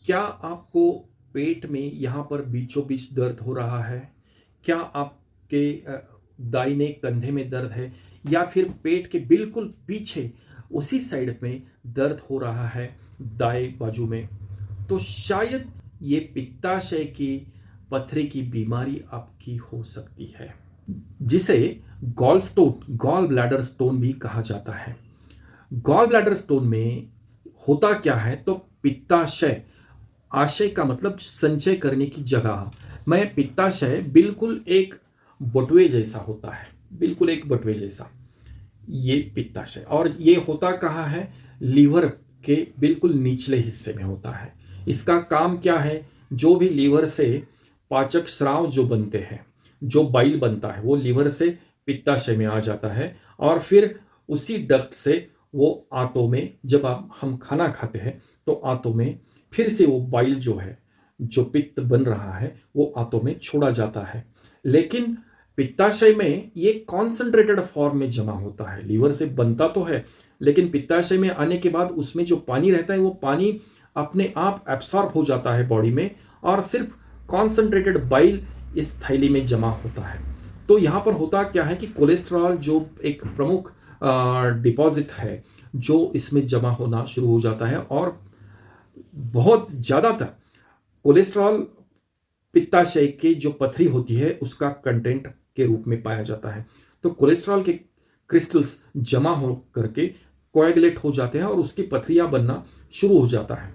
क्या आपको पेट में यहाँ पर बीचों बीच दर्द हो रहा है? क्या आपके दाहिने कंधे में दर्द है या फिर पेट के बिल्कुल पीछे उसी साइड में दर्द हो रहा है दाएं बाजू में? तो शायद ये पित्ताशय की पथरी की बीमारी आपकी हो सकती है, जिसे गॉल ब्लैडर स्टोन भी कहा जाता है। गॉल ब्लैडर स्टोन में होता क्या है, तो पित्ताशय, आशय का मतलब संचय करने की जगह, मैं पित्ताशय बिल्कुल एक बटुए जैसा होता है, बिल्कुल एक बटुए जैसा ये पित्ताशय। और ये होता कहाँ है? लीवर के बिल्कुल निचले हिस्से में होता है। इसका काम क्या है? जो भी लीवर से पाचक स्राव जो बनते हैं, जो बाइल बनता है, वो लीवर से पित्ताशय में आ जाता है और फिर उसी डक्ट से वो आंतों में, जब हम खाना खाते हैं तो आंतों में फिर से वो बाइल जो है, जो पित्त बन रहा है, वो आंतों में छोड़ा जाता है। लेकिन पित्ताशय में ये कॉन्सेंट्रेटेड फॉर्म में जमा होता है। लीवर से बनता तो है, लेकिन पित्ताशय में आने के बाद उसमें जो पानी रहता है वो पानी अपने आप एब्सॉर्ब हो जाता है बॉडी में और सिर्फ कॉन्सेंट्रेटेड बाइल इस थैली में जमा होता है। तो यहाँ पर होता क्या है कि कोलेस्ट्रॉल जो एक प्रमुख डिपॉजिट है, जो इसमें जमा होना शुरू हो जाता है और बहुत ज़्यादातर कोलेस्ट्रॉल पित्ताशय की जो पथरी होती है उसका कंटेंट के रूप में पाया जाता है। तो कोलेस्ट्रॉल के क्रिस्टल्स जमा हो करके कोएगुलेट हो जाते हैं और उसकी पथरियां बनना शुरू हो जाता है।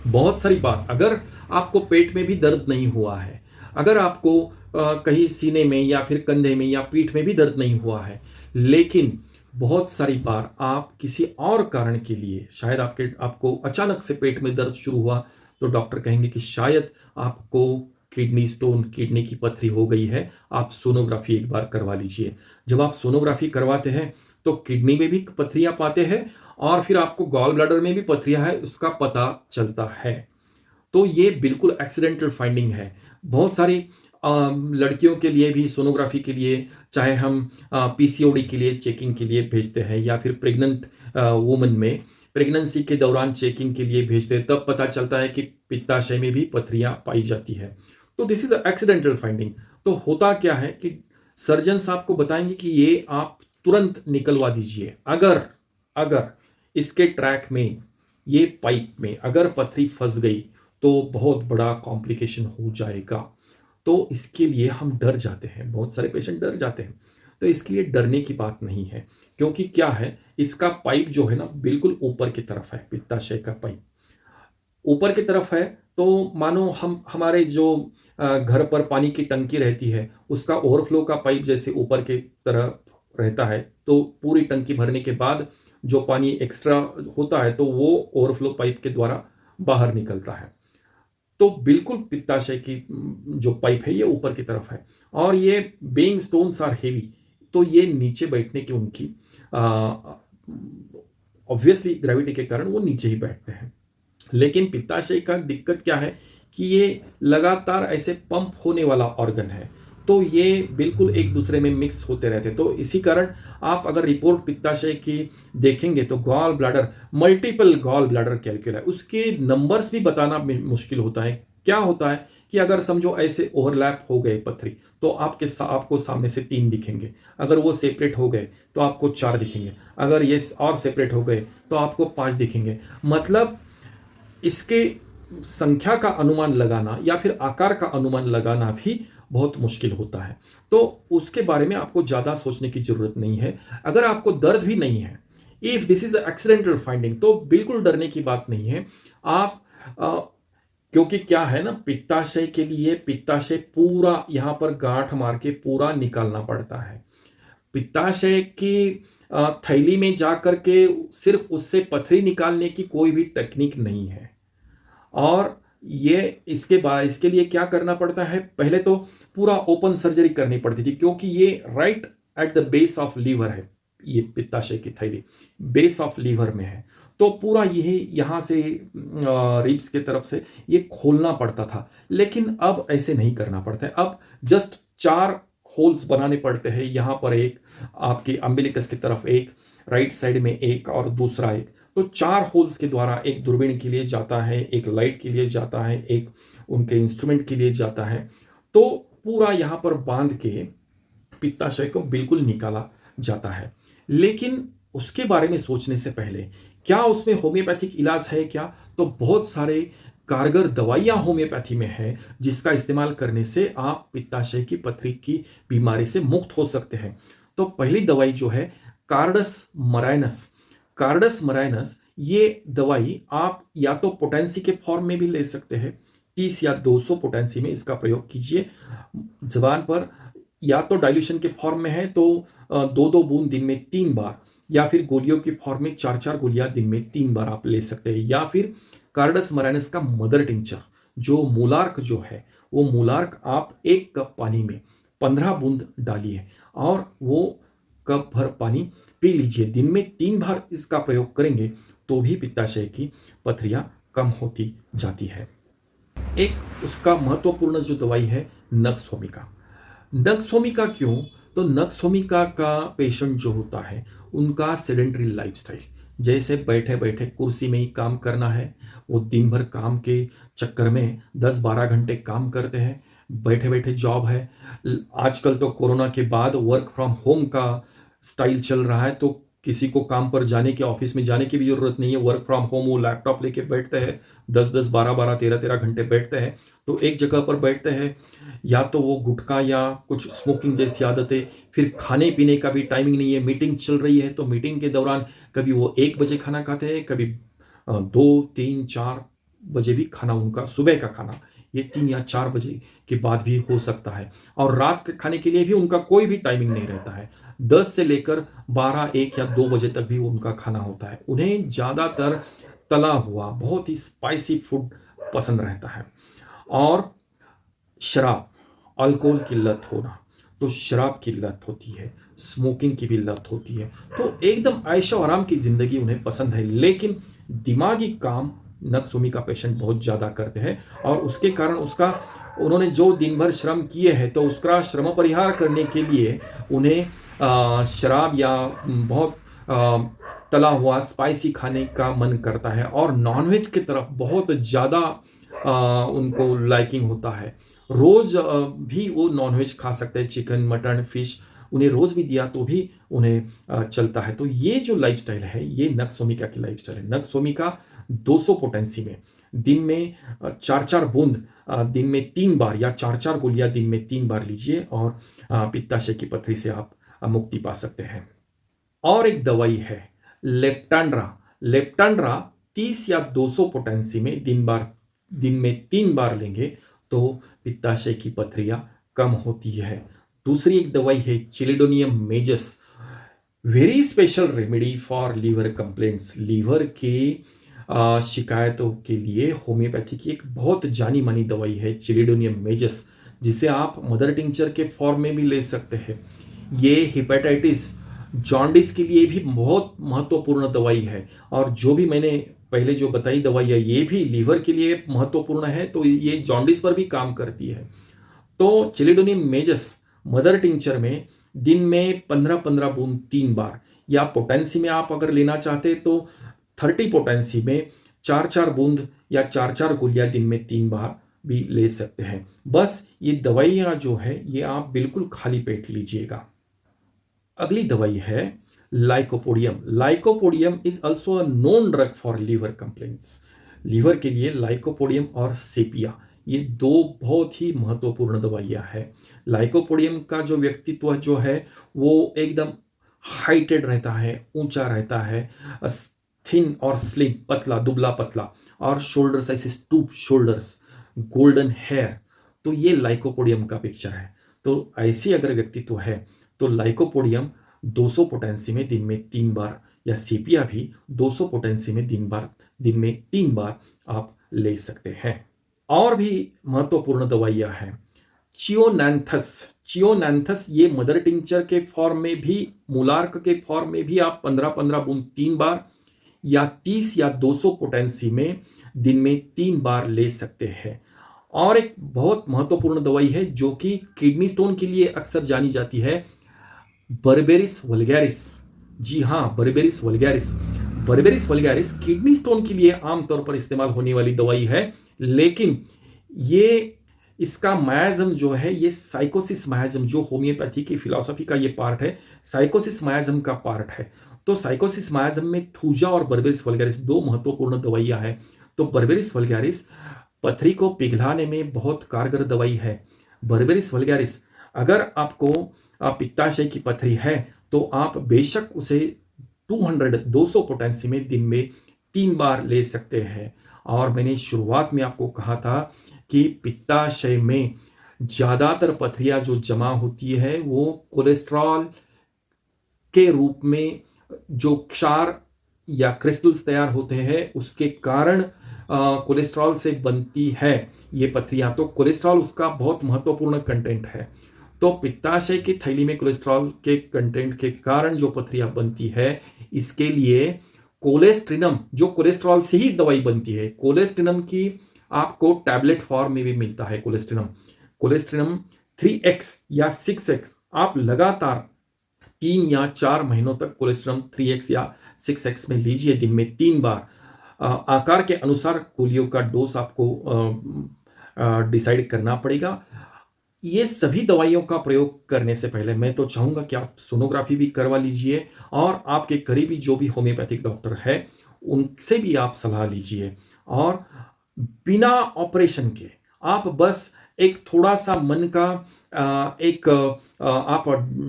बहुत सारी बात, अगर आपको पेट में भी दर्द नहीं हुआ है, अगर आपको कहीं सीने में या फिर कंधे में या पीठ में भी दर्द नहीं हुआ है, लेकिन बहुत सारी बार आप किसी और कारण के लिए, शायद आपको अचानक से पेट में दर्द शुरू हुआ, तो डॉक्टर कहेंगे कि शायद आपको किडनी स्टोन, किडनी की पथरी हो गई है, आप सोनोग्राफी एक बार करवा लीजिए। जब आप सोनोग्राफी करवाते हैं तो किडनी में भी पथरियां पाते हैं और फिर आपको गॉल ब्लैडर में भी पथरियां है, उसका पता चलता है। तो ये बिल्कुल एक्सीडेंटल फाइंडिंग है। बहुत सारी लड़कियों के लिए भी सोनोग्राफी के लिए, चाहे हम पीसीओडी के लिए चेकिंग के लिए भेजते हैं या फिर प्रेग्नेंट वुमन में प्रेगनेंसी के दौरान चेकिंग के लिए भेजते हैं, तब पता चलता है कि पित्ताशय में भी पथरियां पाई जाती है। तो दिस इज एक्सीडेंटल फाइंडिंग। तो होता क्या है कि सर्जन्स आपको बताएंगे कि ये आप तुरंत निकलवा दीजिए। अगर अगर इसके ट्रैक में, ये पाइप में अगर पथरी फंस गई तो बहुत बड़ा कॉम्प्लिकेशन हो जाएगा। तो इसके लिए हम डर जाते हैं, बहुत सारे पेशेंट डर जाते हैं। तो इसके लिए डरने की बात नहीं है, क्योंकि क्या है, इसका पाइप जो है ना बिल्कुल ऊपर की तरफ है। पित्ताशय का पाइप ऊपर की तरफ है, तो मानो हम हमारे जो घर पर पानी की टंकी रहती है, उसका ओवरफ्लो का पाइप जैसे ऊपर की तरफ रहता है, तो पूरी टंकी भरने के बाद जो पानी एक्स्ट्रा होता है तो वो ओवरफ्लो पाइप के द्वारा बाहर निकलता है। तो बिल्कुल पित्ताशय की जो पाइप है ये ऊपर की तरफ है और ये बीइंग स्टोन्स आर हेवी, तो ये नीचे बैठने की उनकी ऑब्वियसली ग्रेविटी के कारण वो नीचे ही बैठते हैं। लेकिन पित्ताशय का दिक्कत क्या है कि ये लगातार ऐसे पंप होने वाला ऑर्गन है, तो ये बिल्कुल एक दूसरे में मिक्स होते रहते। तो इसी कारण आप अगर रिपोर्ट पित्ताशय की देखेंगे तो gall bladder, multiple gall bladder calculi, उसके नंबर्स भी बताना मुश्किल होता है। क्या होता है कि अगर समझो ऐसे ओवरलैप हो गए पथरी, तो आपको सामने से 3 दिखेंगे। अगर वो सेपरेट हो गए तो आपको 4 दिखेंगे। अगर ये और सेपरेट हो गए तो आपको 5 दिखेंगे। मतलब इसके संख्या का अनुमान लगाना या फिर आकार का अनुमान लगाना भी बहुत मुश्किल होता है। तो उसके बारे में आपको ज़्यादा सोचने की ज़रूरत नहीं है। अगर आपको दर्द भी नहीं है, if this is accidental finding, तो बिल्कुल डरने की बात नहीं है। आप क्योंकि क्या है ना, पित्ताशय के लिए पित्ताशय पूरा यहाँ पर गांठ मार के पूरा निकालना पड़ता है। पित्ताशय की थैली में जा करके सिर्फ उससे पथरी निकालने की कोई भी टेक्निक नहीं है। और ये इसके लिए क्या करना पड़ता है, पहले तो पूरा ओपन सर्जरी करनी पड़ती थी, क्योंकि ये right at the base of liver है। ये पित्ताशय की थैली बेस ऑफ लीवर में है, तो पूरा यही यहाँ से रिब्स की तरफ से ये खोलना पड़ता था। लेकिन अब ऐसे नहीं करना पड़ता है। अब जस्ट 4 होल्स बनाने पड़ते हैं। यहाँ पर एक, आपकी अम्बिलिकस की तरफ एक, राइट साइड में एक और दूसरा एक। तो 4 होल्स के द्वारा एक दूरबीन के लिए जाता है, एक लाइट के लिए जाता है, एक उनके इंस्ट्रूमेंट के लिए जाता है। तो पूरा यहाँ पर बांध के पित्ताशय को बिल्कुल निकाला जाता है। लेकिन उसके बारे में सोचने से पहले क्या उसमें होम्योपैथिक इलाज है क्या? तो बहुत सारे कारगर दवाइयाँ होम्योपैथी में हैं, जिसका इस्तेमाल करने से आप पित्ताशय की पथरी की बीमारी से मुक्त हो सकते हैं। तो पहली दवाई जो है कार्डस मराइनस। कार्डस मराइनस ये दवाई आप या तो पोटेंसी के फॉर्म में भी ले सकते हैं, 30 या 200 पोटेंसी में इसका प्रयोग कीजिए ज़ुबान पर, या तो डाइल्यूशन के फॉर्म में है तो 2-2 बूंद दिन में 3 बार, या फिर गोलियों के फॉर्म में 4-4 गोलियां दिन में 3 बार आप ले सकते हैं, या फिर कार्डस मराइनस का मदर टिंचर जो मूलार्क जो है, वो मूलार्क आप 1 कप पानी में 15 बूंद डालिए और वो कप भर पानी पी लीजिए। दिन में 3 बार इसका प्रयोग करेंगे तो भी पित्ताशय की पथरियां कम होती जाती है। एक उसका महत्वपूर्ण जो दवाई है नक्सोमिका। नक्सोमिका क्यों? तो नक्सोमिका का पेशेंट जो होता है उनका सेडेंटरी लाइफस्टाइल, जैसे बैठे बैठे कुर्सी में ही काम करना है, वो दिन भर काम के चक्कर में 10-12 घंटे काम करते हैं, बैठे बैठे जॉब है। आजकल तो कोरोना के बाद वर्क फ्रॉम होम का स्टाइल चल रहा है, तो किसी को काम पर जाने की, ऑफिस में जाने की भी जरूरत नहीं है। वर्क फ्रॉम होम वो लैपटॉप लेके बैठते हैं, 10-10, 12-12, 13-13 घंटे बैठते हैं, तो एक जगह पर बैठते हैं। या तो वो गुटखा या कुछ स्मोकिंग जैसी आदतें, फिर खाने पीने का भी टाइमिंग नहीं है। मीटिंग चल रही है तो मीटिंग के दौरान कभी वो 1 बजे खाना खाते हैं, कभी 2-3-4 बजे भी खाना, उनका सुबह का खाना ये 3 या 4 बजे के बाद भी हो सकता है। और रात के खाने के लिए भी उनका कोई भी टाइमिंग नहीं रहता है, 10 से लेकर 12, 1 या 2 बजे तक भी उनका खाना होता है। उन्हें ज़्यादातर तला हुआ बहुत ही स्पाइसी फूड पसंद रहता है। और शराब, अल्कोहल की लत होना, तो शराब की लत होती है, स्मोकिंग की भी लत होती है, तो एकदम ऐशो आराम की ज़िंदगी उन्हें पसंद है। लेकिन दिमागी काम नक्सोमी का पेशेंट बहुत ज़्यादा करते हैं, और उसके कारण उसका, उन्होंने जो दिन भर श्रम किए हैं तो उसका श्रम परिहार करने के लिए उन्हें शराब या बहुत तला हुआ स्पाइसी खाने का मन करता है, और नॉनवेज की तरफ बहुत ज़्यादा उनको लाइकिंग होता है। रोज़ भी वो नॉनवेज खा सकते हैं, चिकन, मटन, फिश, उन्हें रोज़ भी दिया तो भी उन्हें चलता है। तो ये जो लाइफस्टाइल है ये नक्सोमिका की लाइफस्टाइल है। नक्सोमिका 200 पोटेंसी में दिन में 4-4 बूंद दिन में 3 बार, या 4-4 गोलियां दिन में 3 बार लीजिए, और पित्ताशय की पथरी से आप मुक्ति पा सकते हैं। और एक दवाई है लेप्टांड्रा। लेप्टांड्रा 30 या 200 पोटेंसी में दिन में 3 बार लेंगे तो पित्ताशय की पथरियां कम होती है। दूसरी एक दवाई है chelidonium majus, very special remedy for liver complaints. Liver के शिकायतों के लिए होम्योपैथी की एक बहुत जानी मानी दवाई है चिलिडोनियम मेजस, जिसे आप मदर टिंचर के फॉर्म में भी ले सकते हैं। ये हेपेटाइटिस, जॉन्डिस के लिए भी बहुत महत्वपूर्ण दवाई है, और जो भी मैंने पहले जो बताई दवाई है ये भी लीवर के लिए महत्वपूर्ण है, तो ये जॉन्डिस पर भी काम करती है। तो चिलिडोनियम मेजस मदर टिंचर में दिन में 15-15 बूंद 3 बार, या पोटेंसी में आप अगर लेना चाहते तो 30 पोटेंसी में 4-4 बूंद या 4-4 गोलियां दिन में 3 बार भी ले सकते हैं। बस ये दवाइयाँ जो है ये आप बिल्कुल खाली पेट लीजिएगा। अगली दवाई है lycopodium. Lycopodium is also a known drug for liver complaints. Liver के लिए लाइकोपोडियम और सेपिया ये 2 बहुत ही महत्वपूर्ण दवाइयाँ हैं। लाइकोपोडियम का जो व्यक्तित्व जो है वो एकदम हाइटेड रहता है, ऊंचा रहता है, थिन और स्लिम, पतला, दुबला पतला, और शोल्डर्स ऐसे स्टूप शोल्डर्स, गोल्डन हेयर, तो ये लाइकोपोडियम का पिक्चर है। तो ऐसी अगर व्यक्तित्व है तो लाइकोपोडियम 200 पोटेंसी में दिन में 3 बार, या सेपिया भी 200 पोटेंसी में दिन में 3 बार आप ले सकते हैं। और भी महत्वपूर्ण दवाइयाँ हैं चियोनैंथस। चियोनैंथस ये मदर टिंचर के फॉर्म में भी, मूलार्क के फॉर्म में भी आप 15-15 बूंद 3 बार, या 30 या 200 पोटेंसी में दिन में 3 बार ले सकते हैं। और एक बहुत महत्वपूर्ण दवाई है जो कि किडनी स्टोन के लिए अक्सर जानी जाती है, बर्बेरिस वल्गैरिस। जी हाँ, berberis vulgaris berberis vulgaris kidney stone के लिए आमतौर पर इस्तेमाल होने वाली दवाई है, लेकिन ये इसका मायाज़म जो है, ये साइकोसिस मायाज़म जो होम्योपैथी की फिलॉसफी का ये पार्ट है, साइकोसिस मायाज़म का पार्ट है। तो साइकोसिस मायाज़म में थूजा और बर्बेरिस वल्गैरिस 2 महत्वपूर्ण दवाइयाँ हैं। तो बर्बेरिस वल्गैरिस पथरी को पिघलाने में बहुत कारगर दवाई है। बर्बेरिस वल्गैरिस अगर आपको पित्ताशय की पथरी है, तो आप बेशक उसे 200 पोटेंसी में दिन में 3 बार ले सकते हैं। और मैंने शुरुआत में आपको कहा था कि पित्ताशय में ज़्यादातर पथरियाँ जो जमा होती है वो कोलेस्ट्रॉल के रूप में जो क्षार या क्रिस्टल्स तैयार होते हैं उसके कारण कोलेस्ट्रॉल से बनती है ये पथरियाँ। तो कोलेस्ट्रॉल उसका बहुत महत्वपूर्ण कंटेंट है। तो पित्ताशय की थैली में कोलेस्ट्रॉल के कंटेंट के कारण जो पथरियाँ बनती है, इसके लिए कोलेस्ट्रिनम, जो कोलेस्ट्रॉल से ही दवाई बनती है, कोलेस्ट्रिनम की आपको टैबलेट फॉर्म में भी मिलता है। कोलेस्ट्रिनम 3x या 6x आप लगातार 3 या 4 महीनों तक कोलेस्ट्रिनम 3x या 6x में लीजिए, दिन में 3 बार। आकार के अनुसार गोलियों का डोज आपको डिसाइड करना पड़ेगा। ये सभी दवाइयों का प्रयोग करने से पहले मैं तो चाहूँगा कि आप सोनोग्राफी भी करवा लीजिए और आपके करीबी जो भी होम्योपैथिक डॉक्टर है उनसे भी आप सलाह लीजिए। और बिना ऑपरेशन के आप बस एक थोड़ा सा मन का आप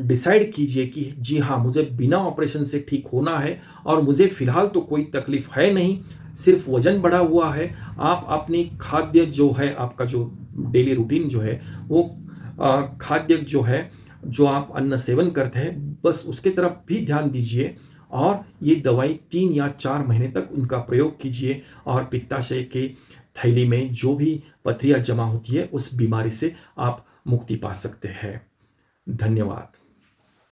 डिसाइड कीजिए कि जी हाँ, मुझे बिना ऑपरेशन से ठीक होना है और मुझे फिलहाल तो कोई तकलीफ है नहीं, सिर्फ वजन बढ़ा हुआ है। आप अपनी खाद्य जो है, आपका जो डेली रूटीन जो है वो खाद्य जो है, जो आप अन्न सेवन करते हैं, बस उसके तरफ भी ध्यान दीजिए और ये दवाई 3 या 4 महीने तक उनका प्रयोग कीजिए और पित्ताशय के थैली में जो भी पथरियाँ जमा होती है उस बीमारी से आप मुक्ति पा सकते हैं। धन्यवाद।